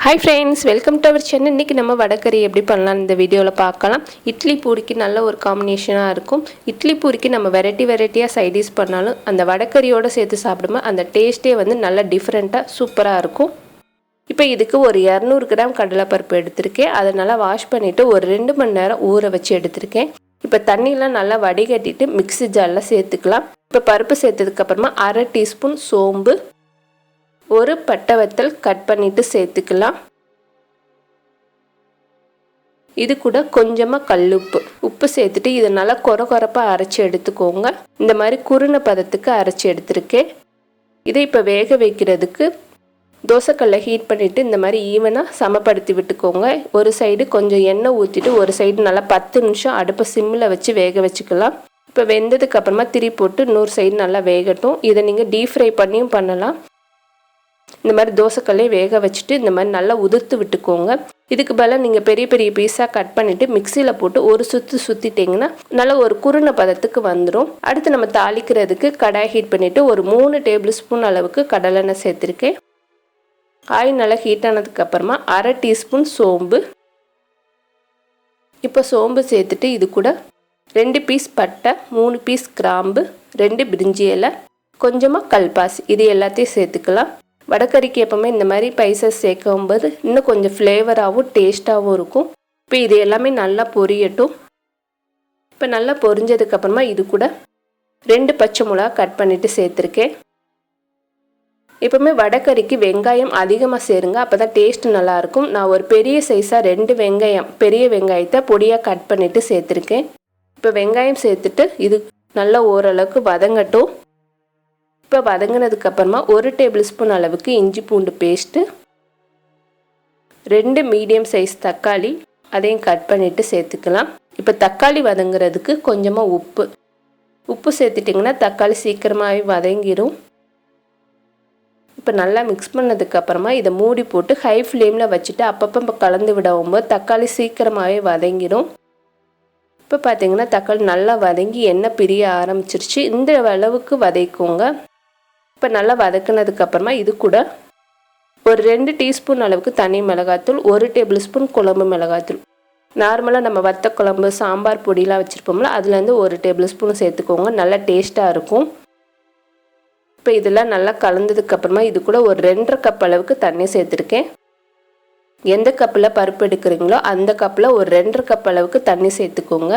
Hi friends, welcome to our channel. இன்னைக்கு நம்ம வடகறி எப்படி பண்ணலாம் இந்த வீடியோல பார்க்கலாம். இட்லி பூரிக்கு நல்ல ஒரு காம்பினேஷனா இருக்கும். இட்லி பூரிக்கு நம்ம வெரைட்டியா சைட் டிஷ் பண்ணாலும் அந்த வடகறியோட சேர்த்து சாப்பிடும்போது அந்த டேஸ்டே வந்து நல்ல டிஃபரண்டா சூப்பரா இருக்கும். இப்போ இதுக்கு ஒரு 200 கிராம் கடலைப்பருப்பு எடுத்துர்க்கேன். அதை நல்லா வாஷ் பண்ணிட்டு ஒரு 2 மணி நேரம் ஊற வச்சு எடுத்துர்க்கேன். இப்போ தண்ணியெல்லாம் நல்லா வடிகட்டிட்டு மிக்ஸி ஜார்ல சேர்த்துக்கலாம். இப்போ பருப்பு சேர்த்ததுக்கு அப்புறமா 1/2 டீஸ்பூன் சோம்பு, ஒரு பட்டை வத்தல் கட் பண்ணிட்டு சேர்த்துக்கலாம். இது கூட கொஞ்சமா கல்லுப்பு உப்பு சேர்த்துட்டு இதை நல்லா கொரகொரப்பா அரைச்சி எடுத்துக்கோங்க. இந்த மாதிரி குருணை பதத்துக்கு அரைச்சி எடுத்துருக்கேன். இதை இப்போ வேக வைக்கிறதுக்கு தோசைக்கல்லை ஹீட் பண்ணிட்டு இந்த மாதிரி ஈவனா சமப்படுத்தி விட்டுக்கோங்க. ஒரு சைடு கொஞ்சம் எண்ணெய் ஊற்றிட்டு ஒரு சைடு நல்லா 10 நிமிஷம் அடுப்பை சிம்மில் வச்சு வேக வச்சுக்கலாம். இப்போ வெந்ததுக்கு அப்புறமா திரி போட்டு இன்னொரு சைடு நல்லா வேகட்டும். இதை நீங்கள் டீப் ஃப்ரை பண்ணியும் பண்ணலாம். இந்த மாதிரி தோசைக்கல்லே வேக வச்சுட்டு இந்த மாதிரி நல்லா உதிர்த்து விட்டுக்கோங்க. இதுக்கு பதிலாக நீங்கள் பெரிய பீஸாக கட் பண்ணிவிட்டு மிக்சியில் போட்டு ஒரு சுற்றிட்டிங்கன்னா நல்லா ஒரு குருணை பதத்துக்கு வந்துடும். அடுத்து நம்ம தாளிக்கிறதுக்கு கடாய் ஹீட் பண்ணிவிட்டு ஒரு 3 டேபிள் ஸ்பூன் அளவுக்கு கடலெண்ணெய் சேர்த்துருக்கேன். ஆயில் நல்லா ஹீட் ஆனதுக்கப்புறமா 1/2 டீஸ்பூன் சோம்பு. இப்போ சோம்பு சேர்த்துட்டு இது கூட 2 பீஸ் பட்டை, 3 பீஸ் கிராம்பு, 2 பிரிஞ்சி இலை, கொஞ்சமாக கல்பாசி, இது எல்லாத்தையும் சேர்த்துக்கலாம். வடகறிக்கு எப்பவுமே இந்த மாதிரி ஸ்பைசஸ் சேர்க்கும்போது இன்னும் கொஞ்சம் ஃப்ளேவராகவும் டேஸ்ட்டாகவும் இருக்கும். இப்போ இது எல்லாமே நல்லா பொரியட்டும். இப்போ நல்லா பொரிஞ்சதுக்கப்புறமா இது கூட 2 பச்சை மிளகா கட் பண்ணிவிட்டு சேர்த்துருக்கேன். எப்பவுமே வடகறிக்கு வெங்காயம் அதிகமாக சேருங்க, அப்போ தான் டேஸ்ட் நல்லாயிருக்கும். நான் ஒரு பெரிய சைஸாக 2 வெங்காயம், பெரிய வெங்காயத்தை பொடியாக கட் பண்ணிவிட்டு சேர்த்துருக்கேன். இப்போ வெங்காயம் சேர்த்துட்டு இது நல்லா ஓரளவுக்கு வதங்கட்டும். இப்போ வதங்கினதுக்கப்புறமா 1 டேபிள் ஸ்பூன் அளவுக்கு இஞ்சி பூண்டு பேஸ்ட்டு, 2 மீடியம் சைஸ் தக்காளி அதையும் கட் பண்ணிவிட்டு சேர்த்துக்கலாம். இப்போ தக்காளி வதங்குறதுக்கு கொஞ்சமாக உப்பு சேர்த்துட்டிங்கன்னா தக்காளி சீக்கிரமாகவே வதங்கிடும். இப்போ நல்லா மிக்ஸ் பண்ணதுக்கப்புறமா இதை மூடி போட்டு ஹை ஃப்ளேமில் வச்சுட்டு அப்பப்போ கலந்து விடும்போது தக்காளி சீக்கிரமாகவே வதங்கிடும். இப்போ பார்த்தீங்கன்னா தக்காளி நல்லா வதங்கி எண்ணெய் பிரிய ஆரம்பிச்சிருச்சு. இந்த அளவுக்கு வதக்கிக்கோங்க. இப்போ நல்லா வதக்கினதுக்கப்புறமா இது கூட ஒரு 2 டீஸ்பூன் அளவுக்கு தனி மிளகாத்தூள், 1 டேபிள் ஸ்பூன் குழம்பு மிளகாத்தூள், நார்மலாக நம்ம வத்த குழம்பு சாம்பார் பொடியெலாம் வச்சுருப்போம்ல அதுலேருந்து 1 டேபிள் ஸ்பூன் சேர்த்துக்கோங்க. நல்லா டேஸ்ட்டாக இருக்கும். இப்போ இதெல்லாம் நல்லா கலந்ததுக்கப்புறமா இது கூட ஒரு 2.5 கப் அளவுக்கு தண்ணி சேர்த்துருக்கேன். எந்த கப்பில் பருப்பு எடுக்கிறீங்களோ அந்த கப்பில் ஒரு 2.5 கப் அளவுக்கு தண்ணி சேர்த்துக்கோங்க.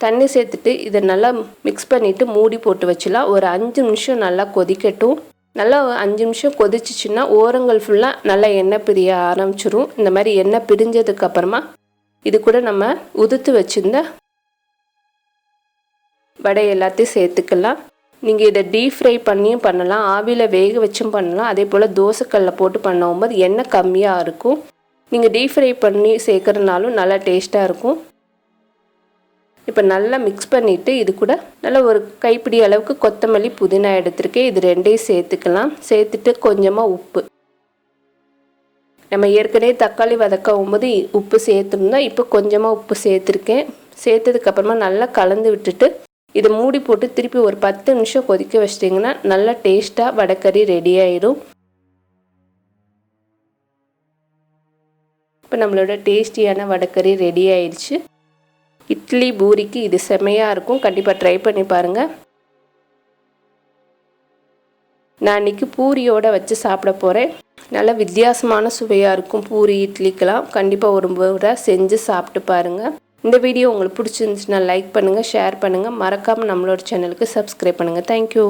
தண்ணி சேர்த்துட்டு இதை நல்லா மிக்ஸ் பண்ணிவிட்டு மூடி போட்டு வச்சுலாம். ஒரு 5 நிமிஷம் நல்லா கொதிக்கட்டும். நல்லா 5 நிமிஷம் கொதிச்சிச்சுன்னா ஓரங்கள் ஃபுல்லாக நல்லா எண்ணெய் பிரிய ஆரம்பிச்சிரும். இந்த மாதிரி எண்ணெய் பிரிஞ்சதுக்கப்புறமா இது கூட நம்ம உதுத்து வச்சுருந்த வடை எல்லாத்தையும் சேர்த்துக்கலாம். நீங்கள் இதை டீப் ஃப்ரை பண்ணியும் பண்ணலாம், ஆவியில் வேக வச்சும் பண்ணலாம். அதே போல் தோசைக்கல்லில் போட்டு பண்ணும்போது எண்ணெய் கம்மியாக இருக்கும். நீங்கள் டீப் ஃப்ரை பண்ணி சேர்க்குறதுனாலும் நல்லா டேஸ்ட்டாக இருக்கும். இப்போ நல்லா மிக்ஸ் பண்ணிவிட்டு இது கூட நல்லா ஒரு கைப்பிடி அளவுக்கு கொத்தமல்லி புதினா எடுத்துருக்கேன். இது 2ஐயும் சேர்த்துக்கலாம். சேர்த்துட்டு கொஞ்சமாக உப்பு, நம்ம ஏற்கனவே தக்காளி வதக்கவும் போது உப்பு சேர்த்துருந்தோம். இப்போ கொஞ்சமாக உப்பு சேர்த்துருக்கேன். சேர்த்ததுக்கப்புறமா நல்லா கலந்து விட்டுட்டு இதை மூடி போட்டு திருப்பி ஒரு 10 நிமிஷம் கொதிக்க வச்சிட்டிங்கன்னா நல்லா டேஸ்ட்டாக வடகறி ரெடி ஆயிடும். இப்போ நம்மளோட டேஸ்டியான வடகறி ரெடி ஆயிடுச்சு. இட்லி பூரிக்கு இது செமையாக இருக்கும். கண்டிப்பாக ட்ரை பண்ணி பாருங்கள். நான் இன்றைக்கி பூரியோடு வச்சு சாப்பிட போகிறேன். நல்ல வித்தியாசமான சுவையாக இருக்கும் பூரி இட்லிக்கெலாம். கண்டிப்பாக ஒரு முறை செஞ்சு சாப்பிட்டு பாருங்கள். இந்த வீடியோ உங்களுக்கு பிடிச்சிருந்துச்சுன்னா லைக் பண்ணுங்கள், ஷேர் பண்ணுங்கள், மறக்காமல் நம்மளோட சேனலுக்கு சப்ஸ்கிரைப் பண்ணுங்கள். தேங்க்யூ.